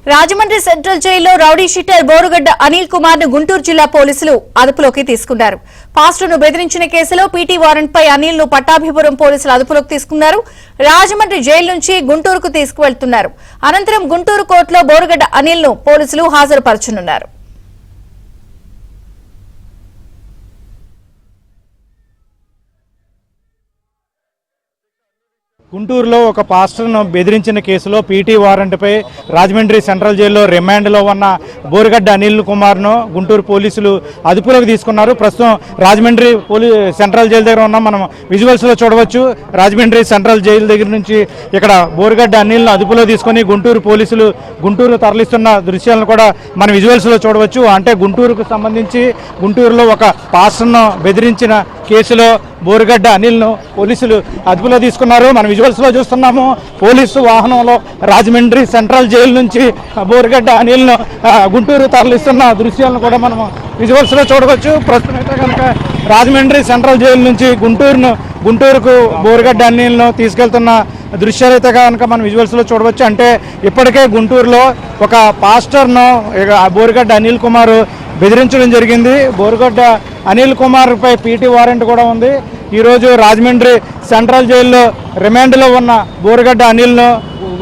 Rajahmundry central జైల్లో rowdy sheeter Borugadda Anil Kumar ను గుంటూరు జిల్లా పోలీసులు అదుపులోకి తీసుకున్నారు. పాస్టర్ను బెదిరించిన కేసులో పీటీ వారెంట్ పై అనిల్ ను పట్టాభిపురం పోలీసులు అదుపులోకి తీసుకున్నారు. రాజమండ్రి జైలు నుంచి గుంటూరుకు తీసుకువెళ్తున్నారు. అనంతరం గుంటూరు కోర్టులో బోరుగడ్డ అనిల్ ను పోలీసులు హాజరుపరచనున్నారు. గుంటూరులో ఒక పాస్టర్ను బెదిరించిన కేసులో పీటీ వారెంట్పై రాజమండ్రి సెంట్రల్ జైల్లో రిమాండ్లో ఉన్న బోరుగడ్డ అనిల్ కుమార్ను గుంటూరు పోలీసులు అదుపులోకి తీసుకున్నారు. ప్రస్తుతం రాజమండ్రి సెంట్రల్ జైలు దగ్గర ఉన్నాం. మనం విజువల్స్లో చూడవచ్చు. రాజమండ్రి సెంట్రల్ జైలు దగ్గర నుంచి ఇక్కడ బోరుగడ్డ అనిల్ను అదుపులో తీసుకొని గుంటూరు పోలీసులు గుంటూరు తరలిస్తున్న దృశ్యాలను కూడా మనం విజువల్స్లో చూడవచ్చు. అంటే గుంటూరుకు సంబంధించి గుంటూరులో ఒక పాస్టర్ను బెదిరించిన కేసులో బోరుగడ్డ అనిల్ను పోలీసులు అదుపులో తీసుకున్నారు. మనం విజువల్స్లో చూస్తున్నాము. పోలీసు వాహనంలో రాజమండ్రి సెంట్రల్ జైలు నుంచి బోరుగడ్డ అనిల్ను గుంటూరు తరలిస్తున్న దృశ్యాలను కూడా మనం విజువల్స్లో చూడవచ్చు. ప్రస్తుతం అయితే కనుక రాజమండ్రి సెంట్రల్ జైలు నుంచి గుంటూరుకు బోరుగడ్డ అనిల్ను తీసుకెళ్తున్న దృశ్యాలు అయితే కనుక మనం విజువల్స్లో చూడవచ్చు. అంటే ఇప్పటికే గుంటూరులో ఒక పాస్టర్ను బోరుగడ్డ అనిల్ కుమార్ బెదిరించడం జరిగింది. బోరుగడ్డ అనిల్ కుమార్పై పీటీ వారెంట్ కూడా ఉంది. ఈరోజు రాజమండ్రి సెంట్రల్ జైల్లో రిమాండ్లో ఉన్న బోరుగడ్డ అనిల్ను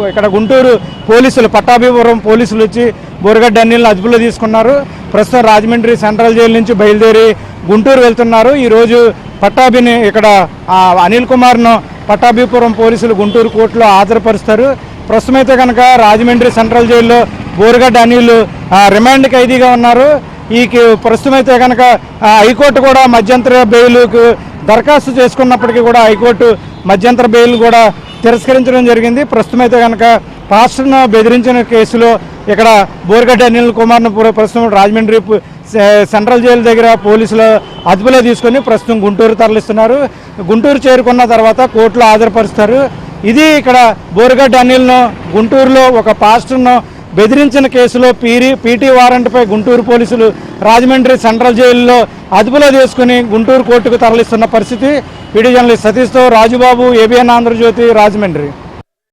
ఇక్కడ గుంటూరు పోలీసులు పట్టాభిపురం పోలీసులు వచ్చి బోరుగడ్డ అనిల్ను అదుపులో తీసుకున్నారు. ప్రస్తుతం రాజమండ్రి సెంట్రల్ జైలు నుంచి బయలుదేరి గుంటూరు వెళ్తున్నారు. ఈరోజు పట్టాభిని ఇక్కడ అనిల్ కుమార్ను పట్టాభిపురం పోలీసులు గుంటూరు కోర్టులో హాజరుపరుస్తారు. ప్రస్తుతం అయితే కనుక రాజమండ్రి సెంట్రల్ జైల్లో బోరుగడ్డ అనిల్ రిమాండ్ ఖైదీగా ఉన్నారు. ఈ ప్రస్తుతం అయితే కనుక హైకోర్టు కూడా మధ్యంతర బెయిల్కు దరఖాస్తు చేసుకున్నప్పటికీ కూడా హైకోర్టు మధ్యంతర బెయిల్ కూడా తిరస్కరించడం జరిగింది. ప్రస్తుతం అయితే కనుక పాస్టర్ను బెదిరించిన కేసులో ఇక్కడ బోరుగడ్డ అనిల్ కుమార్ను ప్రస్తుతం రాజమండ్రి సెంట్రల్ జైలు దగ్గర పోలీసులు అదుపులో తీసుకొని ప్రస్తుతం గుంటూరు తరలిస్తున్నారు. గుంటూరు చేరుకున్న తర్వాత కోర్టులో హాజరుపరుస్తారు. ఇది ఇక్కడ బోరుగడ్డ అనిల్ను గుంటూరులో ఒక పాస్టర్ను బెదిరించిన కేసులో పీటీ వారెంట్పై గుంటూరు పోలీసులు రాజమండ్రి సెంట్రల్ జైలులో అదుపులో తీసుకుని గుంటూరు కోర్టుకు తరలిస్తున్న పరిస్థితి. వీడియో జర్నలిస్ట్ సతీష్తో రాజుబాబు, ఏబిఎన్ ఆంధ్రజ్యోతి, రాజమండ్రి.